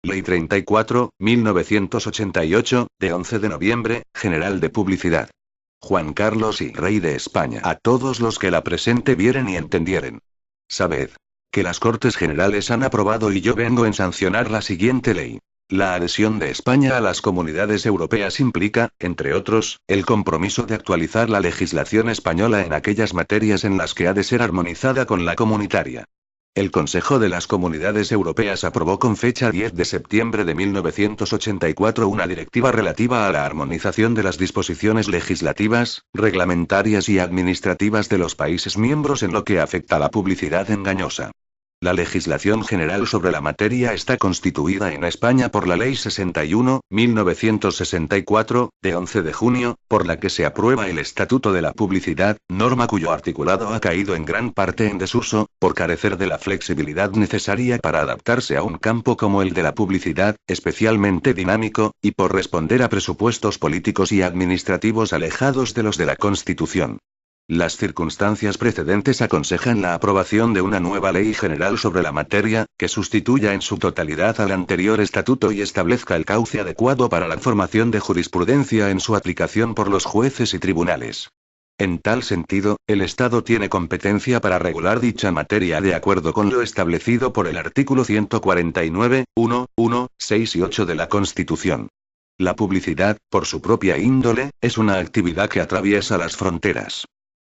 Ley 34, 1988, de 11 de noviembre, General de Publicidad. Juan Carlos y Rey de España. A todos los que la presente vieren y entendieren. Sabed que las Cortes Generales han aprobado y yo vengo en sancionar la siguiente ley. La adhesión de España a las comunidades europeas implica, entre otros, el compromiso de actualizar la legislación española en aquellas materias en las que ha de ser armonizada con la comunitaria. El Consejo de las Comunidades Europeas aprobó con fecha 10 de septiembre de 1984 una directiva relativa a la armonización de las disposiciones legislativas, reglamentarias y administrativas de los países miembros en lo que afecta a la publicidad engañosa. La legislación general sobre la materia está constituida en España por la Ley 61, 1964, de 11 de junio, por la que se aprueba el Estatuto de la Publicidad, norma cuyo articulado ha caído en gran parte en desuso, por carecer de la flexibilidad necesaria para adaptarse a un campo como el de la publicidad, especialmente dinámico, y por responder a presupuestos políticos y administrativos alejados de los de la Constitución. Las circunstancias precedentes aconsejan la aprobación de una nueva ley general sobre la materia, que sustituya en su totalidad al anterior estatuto y establezca el cauce adecuado para la formación de jurisprudencia en su aplicación por los jueces y tribunales. En tal sentido, el Estado tiene competencia para regular dicha materia de acuerdo con lo establecido por el artículo 149, 1, 1, 6 y 8 de la Constitución. La publicidad, por su propia índole, es una actividad que atraviesa las fronteras.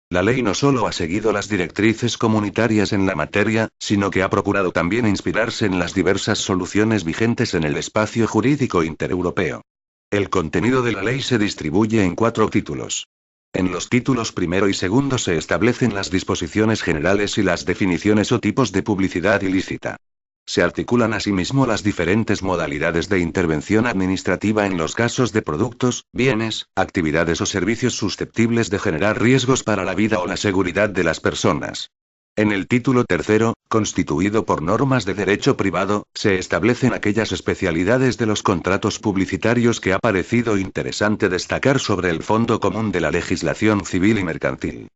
La ley no solo ha seguido las directrices comunitarias en la materia, sino que ha procurado también inspirarse en las diversas soluciones vigentes en el espacio jurídico intereuropeo. El contenido de la ley se distribuye en 4 títulos. En los títulos primero y segundo se establecen las disposiciones generales y las definiciones o tipos de publicidad ilícita. Se articulan asimismo las diferentes modalidades de intervención administrativa en los casos de productos, bienes, actividades o servicios susceptibles de generar riesgos para la vida o la seguridad de las personas. En el título tercero, constituido por normas de derecho privado, se establecen aquellas especialidades de los contratos publicitarios que ha parecido interesante destacar sobre el fondo común de la legislación civil y mercantil.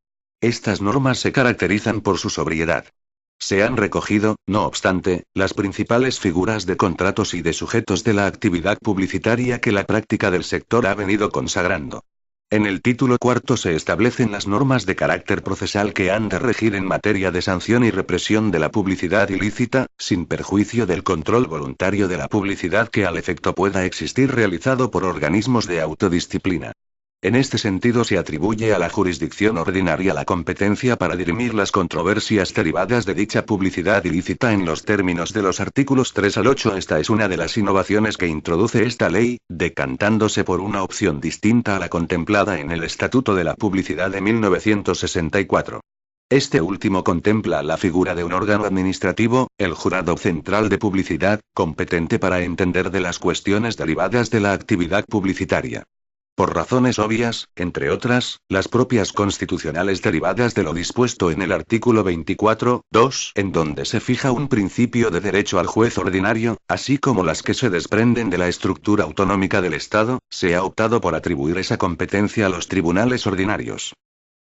Estas normas se caracterizan por su sobriedad. Se han recogido, no obstante, las principales figuras de contratos y de sujetos de la actividad publicitaria que la práctica del sector ha venido consagrando. En el título cuarto se establecen las normas de carácter procesal que han de regir en materia de sanción y represión de la publicidad ilícita, sin perjuicio del control voluntario de la publicidad que al efecto pueda existir realizado por organismos de autodisciplina. En este sentido se atribuye a la jurisdicción ordinaria la competencia para dirimir las controversias derivadas de dicha publicidad ilícita en los términos de los artículos 3 al 8. Esta es una de las innovaciones que introduce esta ley, decantándose por una opción distinta a la contemplada en el Estatuto de la Publicidad de 1964. Este último contempla la figura de un órgano administrativo, el Jurado Central de Publicidad, competente para entender de las cuestiones derivadas de la actividad publicitaria. Por razones obvias, entre otras, las propias constitucionales derivadas de lo dispuesto en el artículo 24, 2, en donde se fija un principio de derecho al juez ordinario, así como las que se desprenden de la estructura autonómica del Estado, se ha optado por atribuir esa competencia a los tribunales ordinarios.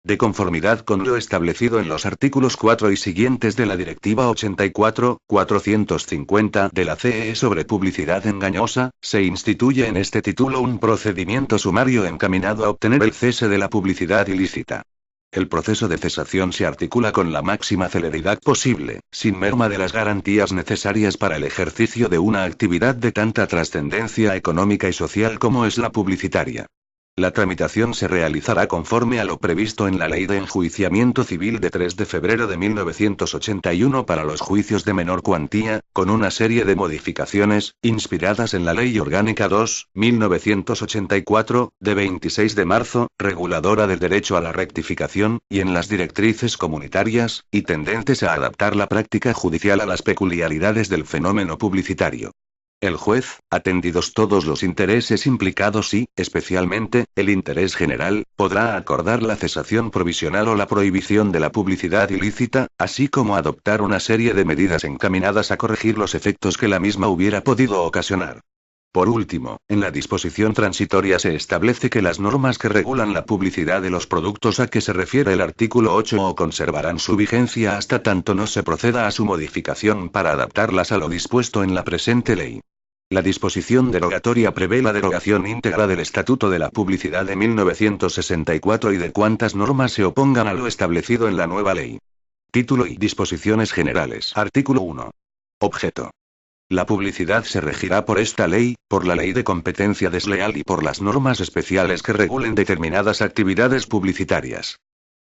De conformidad con lo establecido en los artículos 4 y siguientes de la Directiva 84/450 de la CEE sobre publicidad engañosa, se instituye en este título un procedimiento sumario encaminado a obtener el cese de la publicidad ilícita. El proceso de cesación se articula con la máxima celeridad posible, sin merma de las garantías necesarias para el ejercicio de una actividad de tanta trascendencia económica y social como es la publicitaria. La tramitación se realizará conforme a lo previsto en la Ley de Enjuiciamiento Civil de 3 de febrero de 1981 para los juicios de menor cuantía, con una serie de modificaciones, inspiradas en la Ley Orgánica 2, 1984, de 26 de marzo, reguladora del derecho a la rectificación, y en las directrices comunitarias, y tendentes a adaptar la práctica judicial a las peculiaridades del fenómeno publicitario. El juez, atendidos todos los intereses implicados y, especialmente, el interés general, podrá acordar la cesación provisional o la prohibición de la publicidad ilícita, así como adoptar una serie de medidas encaminadas a corregir los efectos que la misma hubiera podido ocasionar. Por último, en la disposición transitoria se establece que las normas que regulan la publicidad de los productos a que se refiere el artículo 8 conservarán su vigencia hasta tanto no se proceda a su modificación para adaptarlas a lo dispuesto en la presente ley. La disposición derogatoria prevé la derogación íntegra del Estatuto de la Publicidad de 1964 y de cuantas normas se opongan a lo establecido en la nueva ley. Título y disposiciones generales. Artículo 1. Objeto. La publicidad se regirá por esta ley, por la Ley de Competencia Desleal y por las normas especiales que regulen determinadas actividades publicitarias.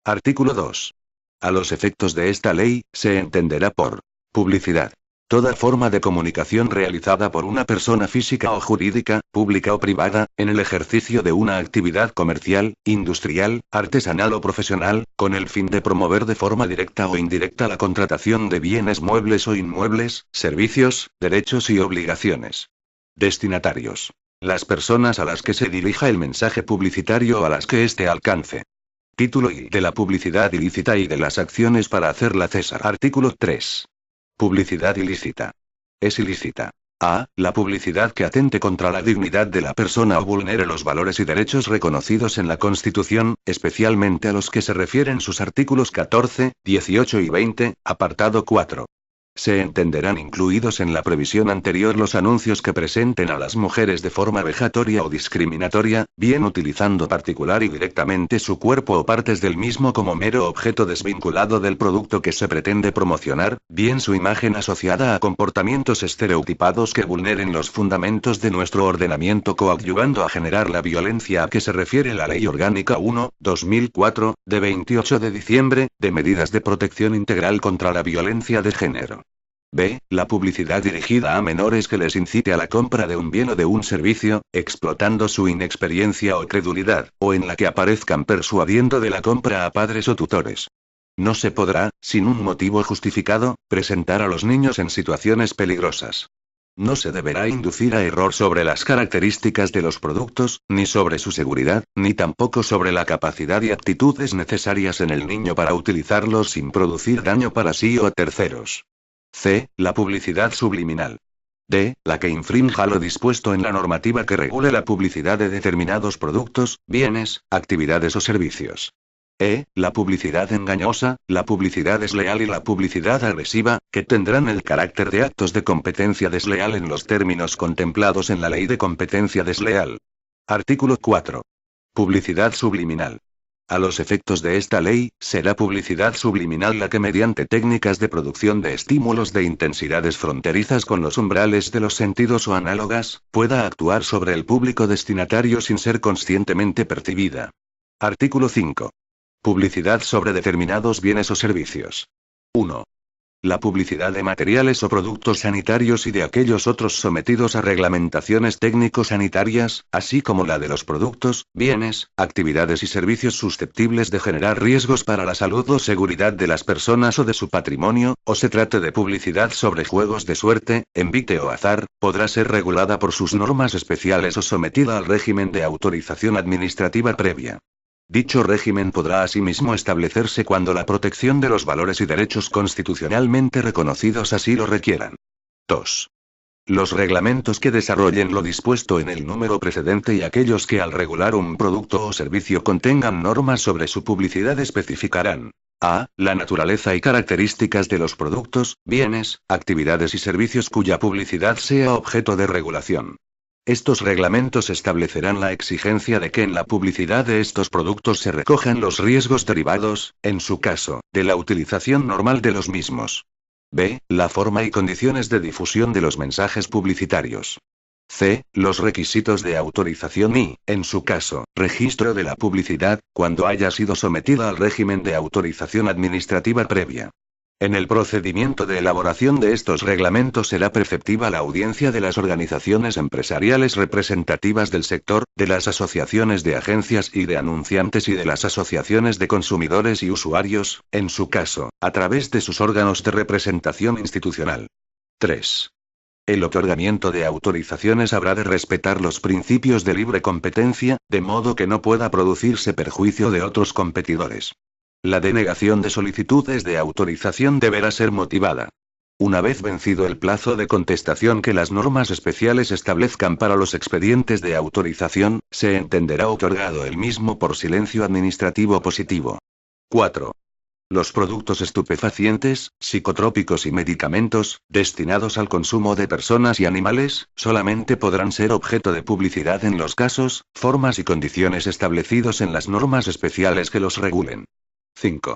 Artículo 2. A los efectos de esta ley, se entenderá por publicidad toda forma de comunicación realizada por una persona física o jurídica, pública o privada, en el ejercicio de una actividad comercial, industrial, artesanal o profesional, con el fin de promover de forma directa o indirecta la contratación de bienes muebles o inmuebles, servicios, derechos y obligaciones. Destinatarios. Las personas a las que se dirija el mensaje publicitario o a las que éste alcance. Título y de la publicidad ilícita y de las acciones para hacerla cesar. Artículo 3. Publicidad ilícita. Es ilícita. A. La publicidad que atente contra la dignidad de la persona o vulnere los valores y derechos reconocidos en la Constitución, especialmente a los que se refieren sus artículos 14, 18 y 20, apartado 4. Se entenderán incluidos en la previsión anterior los anuncios que presenten a las mujeres de forma vejatoria o discriminatoria, bien utilizando particular y directamente su cuerpo o partes del mismo como mero objeto desvinculado del producto que se pretende promocionar, bien su imagen asociada a comportamientos estereotipados que vulneren los fundamentos de nuestro ordenamiento coadyuvando a generar la violencia a que se refiere la Ley Orgánica 1/2004, de 28 de diciembre, de medidas de protección integral contra la violencia de género. B. La publicidad dirigida a menores que les incite a la compra de un bien o de un servicio, explotando su inexperiencia o credulidad, o en la que aparezcan persuadiendo de la compra a padres o tutores. No se podrá, sin un motivo justificado, presentar a los niños en situaciones peligrosas. No se deberá inducir a error sobre las características de los productos, ni sobre su seguridad, ni tampoco sobre la capacidad y aptitudes necesarias en el niño para utilizarlos sin producir daño para sí o a terceros. C. La publicidad subliminal. D. La que infrinja lo dispuesto en la normativa que regule la publicidad de determinados productos, bienes, actividades o servicios. E. La publicidad engañosa, la publicidad desleal y la publicidad agresiva, que tendrán el carácter de actos de competencia desleal en los términos contemplados en la Ley de Competencia Desleal. Artículo 4. Publicidad subliminal. A los efectos de esta ley, será publicidad subliminal la que mediante técnicas de producción de estímulos de intensidades fronterizas con los umbrales de los sentidos o análogas, pueda actuar sobre el público destinatario sin ser conscientemente percibida. Artículo 5. Publicidad sobre determinados bienes o servicios. 1. La publicidad de materiales o productos sanitarios y de aquellos otros sometidos a reglamentaciones técnico-sanitarias, así como la de los productos, bienes, actividades y servicios susceptibles de generar riesgos para la salud o seguridad de las personas o de su patrimonio, o se trate de publicidad sobre juegos de suerte, envite o azar, podrá ser regulada por sus normas especiales o sometida al régimen de autorización administrativa previa. Dicho régimen podrá asimismo establecerse cuando la protección de los valores y derechos constitucionalmente reconocidos así lo requieran. 2. Los reglamentos que desarrollen lo dispuesto en el número precedente y aquellos que al regular un producto o servicio contengan normas sobre su publicidad especificarán: a. La naturaleza y características de los productos, bienes, actividades y servicios cuya publicidad sea objeto de regulación. Estos reglamentos establecerán la exigencia de que en la publicidad de estos productos se recojan los riesgos derivados, en su caso, de la utilización normal de los mismos. B. La forma y condiciones de difusión de los mensajes publicitarios. C. Los requisitos de autorización y, en su caso, registro de la publicidad, cuando haya sido sometida al régimen de autorización administrativa previa. En el procedimiento de elaboración de estos reglamentos será preceptiva la audiencia de las organizaciones empresariales representativas del sector, de las asociaciones de agencias y de anunciantes y de las asociaciones de consumidores y usuarios, en su caso, a través de sus órganos de representación institucional. 3. El otorgamiento de autorizaciones habrá de respetar los principios de libre competencia, de modo que no pueda producirse perjuicio de otros competidores. La denegación de solicitudes de autorización deberá ser motivada. Una vez vencido el plazo de contestación que las normas especiales establezcan para los expedientes de autorización, se entenderá otorgado el mismo por silencio administrativo positivo. 4. Los productos estupefacientes, psicotrópicos y medicamentos, destinados al consumo de personas y animales, solamente podrán ser objeto de publicidad en los casos, formas y condiciones establecidos en las normas especiales que los regulen. 5.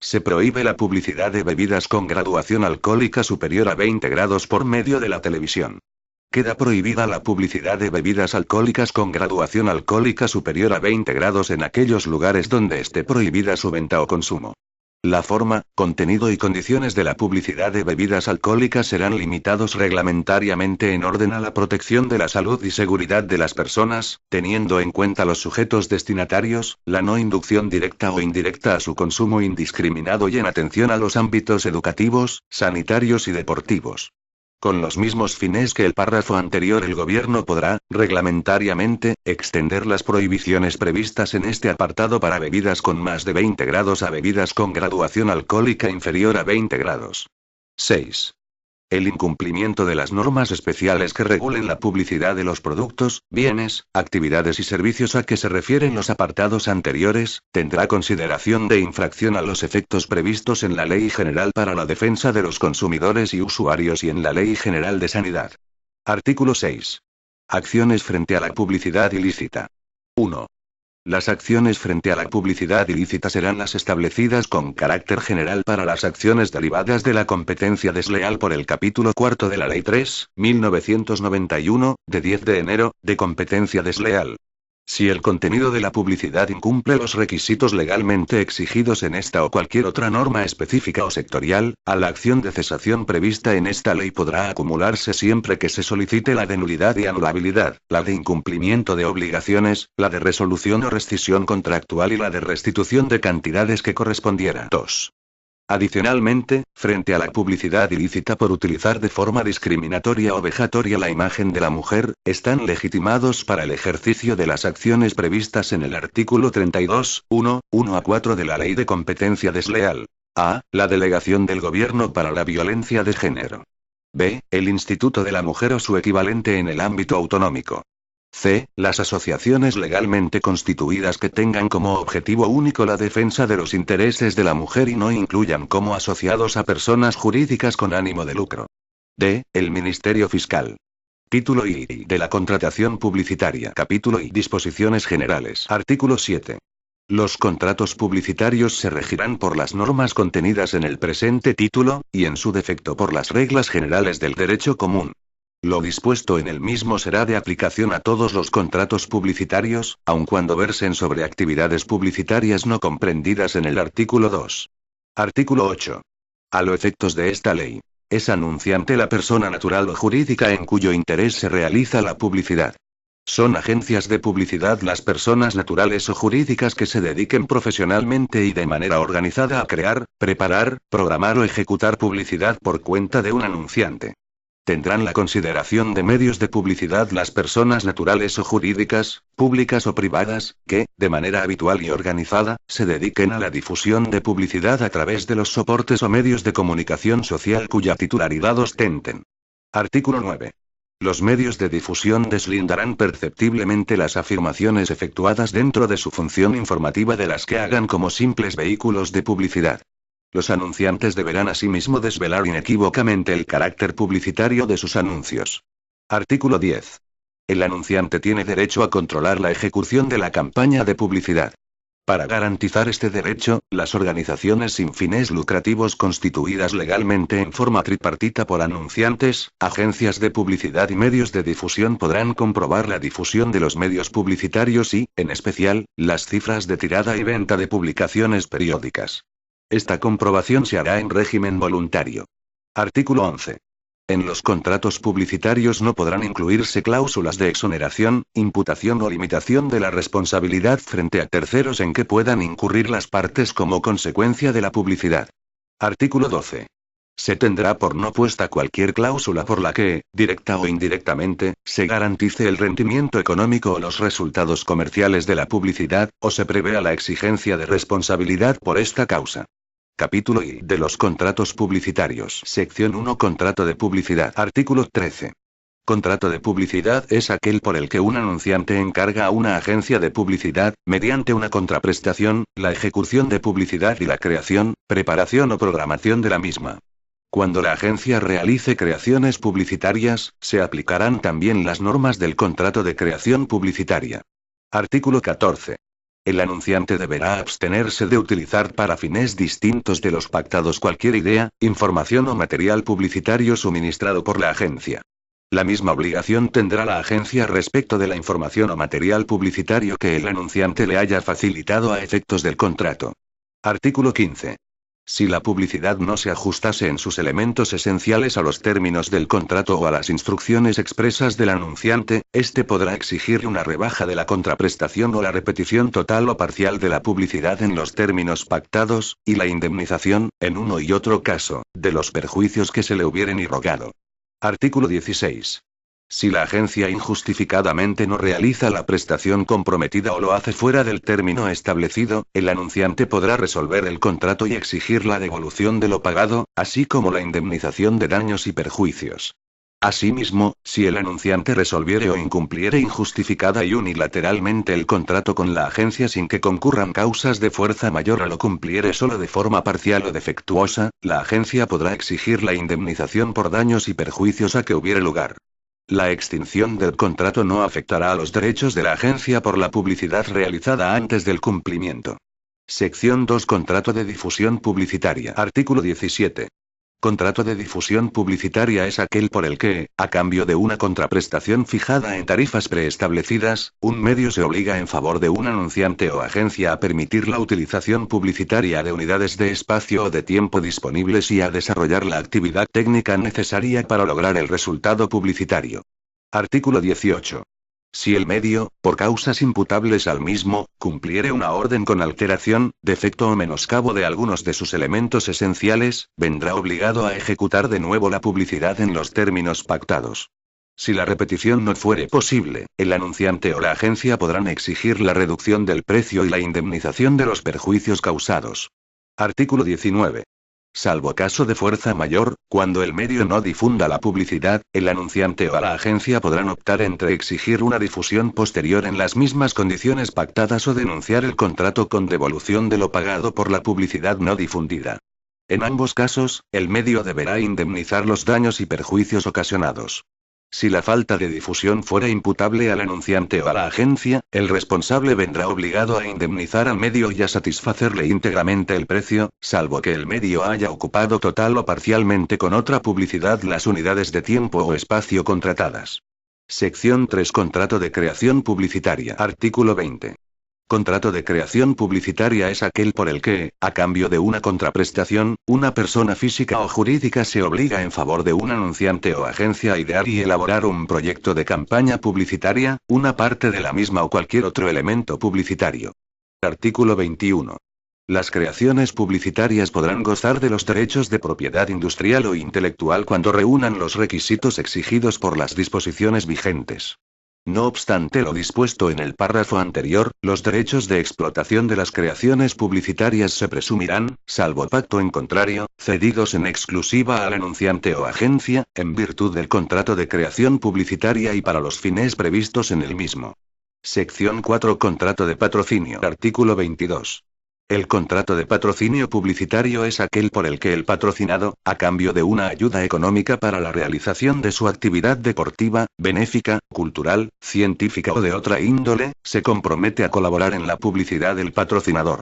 Se prohíbe la publicidad de bebidas con graduación alcohólica superior a 20 grados por medio de la televisión. Queda prohibida la publicidad de bebidas alcohólicas con graduación alcohólica superior a 20 grados en aquellos lugares donde esté prohibida su venta o consumo. La forma, contenido y condiciones de la publicidad de bebidas alcohólicas serán limitados reglamentariamente en orden a la protección de la salud y seguridad de las personas, teniendo en cuenta los sujetos destinatarios, la no inducción directa o indirecta a su consumo indiscriminado y en atención a los ámbitos educativos, sanitarios y deportivos. Con los mismos fines que el párrafo anterior, el Gobierno podrá, reglamentariamente, extender las prohibiciones previstas en este apartado para bebidas con más de 20 grados a bebidas con graduación alcohólica inferior a 20 grados. 6. El incumplimiento de las normas especiales que regulen la publicidad de los productos, bienes, actividades y servicios a que se refieren los apartados anteriores, tendrá consideración de infracción a los efectos previstos en la Ley General para la Defensa de los Consumidores y Usuarios y en la Ley General de Sanidad. Artículo 6. Acciones frente a la publicidad ilícita. 1. Las acciones frente a la publicidad ilícita serán las establecidas con carácter general para las acciones derivadas de la competencia desleal por el capítulo 4 de la Ley 3.1991, de 10 de enero, de competencia desleal. Si el contenido de la publicidad incumple los requisitos legalmente exigidos en esta o cualquier otra norma específica o sectorial, a la acción de cesación prevista en esta ley podrá acumularse siempre que se solicite la de nulidad y anulabilidad, la de incumplimiento de obligaciones, la de resolución o rescisión contractual y la de restitución de cantidades que correspondiera. 2. Adicionalmente, frente a la publicidad ilícita por utilizar de forma discriminatoria o vejatoria la imagen de la mujer, están legitimados para el ejercicio de las acciones previstas en el artículo 32.1 a 4 de la Ley de Competencia Desleal. A. La delegación del Gobierno para la violencia de género. B. El Instituto de la Mujer o su equivalente en el ámbito autonómico. C. Las asociaciones legalmente constituidas que tengan como objetivo único la defensa de los intereses de la mujer y no incluyan como asociados a personas jurídicas con ánimo de lucro. D. El Ministerio Fiscal. Título I. De la contratación publicitaria. Capítulo I. Disposiciones generales. Artículo 7. Los contratos publicitarios se regirán por las normas contenidas en el presente título, y en su defecto por las reglas generales del derecho común. Lo dispuesto en el mismo será de aplicación a todos los contratos publicitarios, aun cuando versen sobre actividades publicitarias no comprendidas en el artículo 2. Artículo 8. A los efectos de esta ley, es anunciante la persona natural o jurídica en cuyo interés se realiza la publicidad. Son agencias de publicidad las personas naturales o jurídicas que se dediquen profesionalmente y de manera organizada a crear, preparar, programar o ejecutar publicidad por cuenta de un anunciante. Tendrán la consideración de medios de publicidad las personas naturales o jurídicas, públicas o privadas, que, de manera habitual y organizada, se dediquen a la difusión de publicidad a través de los soportes o medios de comunicación social cuya titularidad ostenten. Artículo 9. Los medios de difusión deslindarán perceptiblemente las afirmaciones efectuadas dentro de su función informativa de las que hagan como simples vehículos de publicidad. Los anunciantes deberán asimismo desvelar inequívocamente el carácter publicitario de sus anuncios. Artículo 10. El anunciante tiene derecho a controlar la ejecución de la campaña de publicidad. Para garantizar este derecho, las organizaciones sin fines lucrativos constituidas legalmente en forma tripartita por anunciantes, agencias de publicidad y medios de difusión podrán comprobar la difusión de los medios publicitarios y, en especial, las cifras de tirada y venta de publicaciones periódicas. Esta comprobación se hará en régimen voluntario. Artículo 11. En los contratos publicitarios no podrán incluirse cláusulas de exoneración, imputación o limitación de la responsabilidad frente a terceros en que puedan incurrir las partes como consecuencia de la publicidad. Artículo 12. Se tendrá por no puesta cualquier cláusula por la que, directa o indirectamente, se garantice el rendimiento económico o los resultados comerciales de la publicidad, o se prevea la exigencia de responsabilidad por esta causa. Capítulo I. De los contratos publicitarios. Sección 1. Contrato de publicidad. Artículo 13. Contrato de publicidad es aquel por el que un anunciante encarga a una agencia de publicidad, mediante una contraprestación, la ejecución de publicidad y la creación, preparación o programación de la misma. Cuando la agencia realice creaciones publicitarias, se aplicarán también las normas del contrato de creación publicitaria. Artículo 14. El anunciante deberá abstenerse de utilizar para fines distintos de los pactados cualquier idea, información o material publicitario suministrado por la agencia. La misma obligación tendrá la agencia respecto de la información o material publicitario que el anunciante le haya facilitado a efectos del contrato. Artículo 15. Si la publicidad no se ajustase en sus elementos esenciales a los términos del contrato o a las instrucciones expresas del anunciante, éste podrá exigir una rebaja de la contraprestación o la repetición total o parcial de la publicidad en los términos pactados, y la indemnización, en uno y otro caso, de los perjuicios que se le hubieren irrogado. Artículo 16. Si la agencia injustificadamente no realiza la prestación comprometida o lo hace fuera del término establecido, el anunciante podrá resolver el contrato y exigir la devolución de lo pagado, así como la indemnización de daños y perjuicios. Asimismo, si el anunciante resolviere o incumpliere injustificada y unilateralmente el contrato con la agencia sin que concurran causas de fuerza mayor o lo cumpliere solo de forma parcial o defectuosa, la agencia podrá exigir la indemnización por daños y perjuicios a que hubiere lugar. La extinción del contrato no afectará a los derechos de la agencia por la publicidad realizada antes del cumplimiento. Sección 2. Contrato de difusión publicitaria. Artículo 17. Contrato de difusión publicitaria es aquel por el que, a cambio de una contraprestación fijada en tarifas preestablecidas, un medio se obliga en favor de un anunciante o agencia a permitir la utilización publicitaria de unidades de espacio o de tiempo disponibles y a desarrollar la actividad técnica necesaria para lograr el resultado publicitario. Artículo 18. Si el medio, por causas imputables al mismo, cumpliere una orden con alteración, defecto o menoscabo de algunos de sus elementos esenciales, vendrá obligado a ejecutar de nuevo la publicidad en los términos pactados. Si la repetición no fuere posible, el anunciante o la agencia podrán exigir la reducción del precio y la indemnización de los perjuicios causados. Artículo 19. Salvo caso de fuerza mayor, cuando el medio no difunda la publicidad, el anunciante o la agencia podrán optar entre exigir una difusión posterior en las mismas condiciones pactadas o denunciar el contrato con devolución de lo pagado por la publicidad no difundida. En ambos casos, el medio deberá indemnizar los daños y perjuicios ocasionados. Si la falta de difusión fuera imputable al anunciante o a la agencia, el responsable vendrá obligado a indemnizar al medio y a satisfacerle íntegramente el precio, salvo que el medio haya ocupado total o parcialmente con otra publicidad las unidades de tiempo o espacio contratadas. Sección 3. Contrato de creación publicitaria. Artículo 20. Contrato de creación publicitaria es aquel por el que, a cambio de una contraprestación, una persona física o jurídica se obliga en favor de un anunciante o agencia a idear y elaborar un proyecto de campaña publicitaria, una parte de la misma o cualquier otro elemento publicitario. Artículo 21. Las creaciones publicitarias podrán gozar de los derechos de propiedad industrial o intelectual cuando reúnan los requisitos exigidos por las disposiciones vigentes. No obstante lo dispuesto en el párrafo anterior, los derechos de explotación de las creaciones publicitarias se presumirán, salvo pacto en contrario, cedidos en exclusiva al anunciante o agencia, en virtud del contrato de creación publicitaria y para los fines previstos en el mismo. Sección 4. Contrato de patrocinio. Artículo 22. El contrato de patrocinio publicitario es aquel por el que el patrocinado, a cambio de una ayuda económica para la realización de su actividad deportiva, benéfica, cultural, científica o de otra índole, se compromete a colaborar en la publicidad del patrocinador.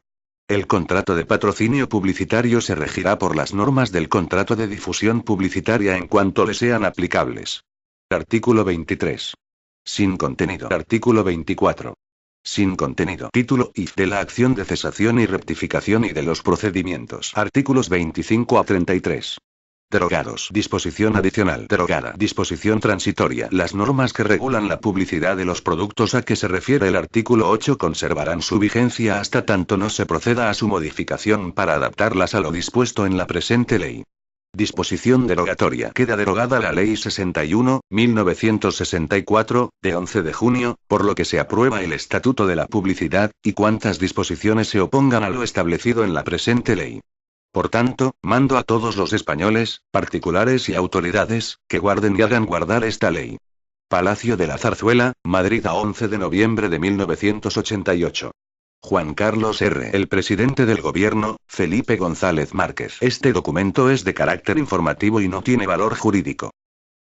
El contrato de patrocinio publicitario se regirá por las normas del contrato de difusión publicitaria en cuanto le sean aplicables. Artículo 23. Sin contenido. Artículo 24. Sin contenido. Título y de la acción de cesación y rectificación y de los procedimientos. Artículos 25 a 33. Derogados. Disposición adicional. Derogada. Disposición transitoria. Las normas que regulan la publicidad de los productos a que se refiere el artículo 8 conservarán su vigencia hasta tanto no se proceda a su modificación para adaptarlas a lo dispuesto en la presente ley. Disposición derogatoria. Queda derogada la Ley 61/1964, de 11 de junio, por lo que se aprueba el Estatuto de la Publicidad, y cuantas disposiciones se opongan a lo establecido en la presente ley. Por tanto, mando a todos los españoles, particulares y autoridades, que guarden y hagan guardar esta ley. Palacio de la Zarzuela, Madrid a 11 de noviembre de 1988. Juan Carlos R. El presidente del gobierno, Felipe González Márquez. Este documento es de carácter informativo y no tiene valor jurídico.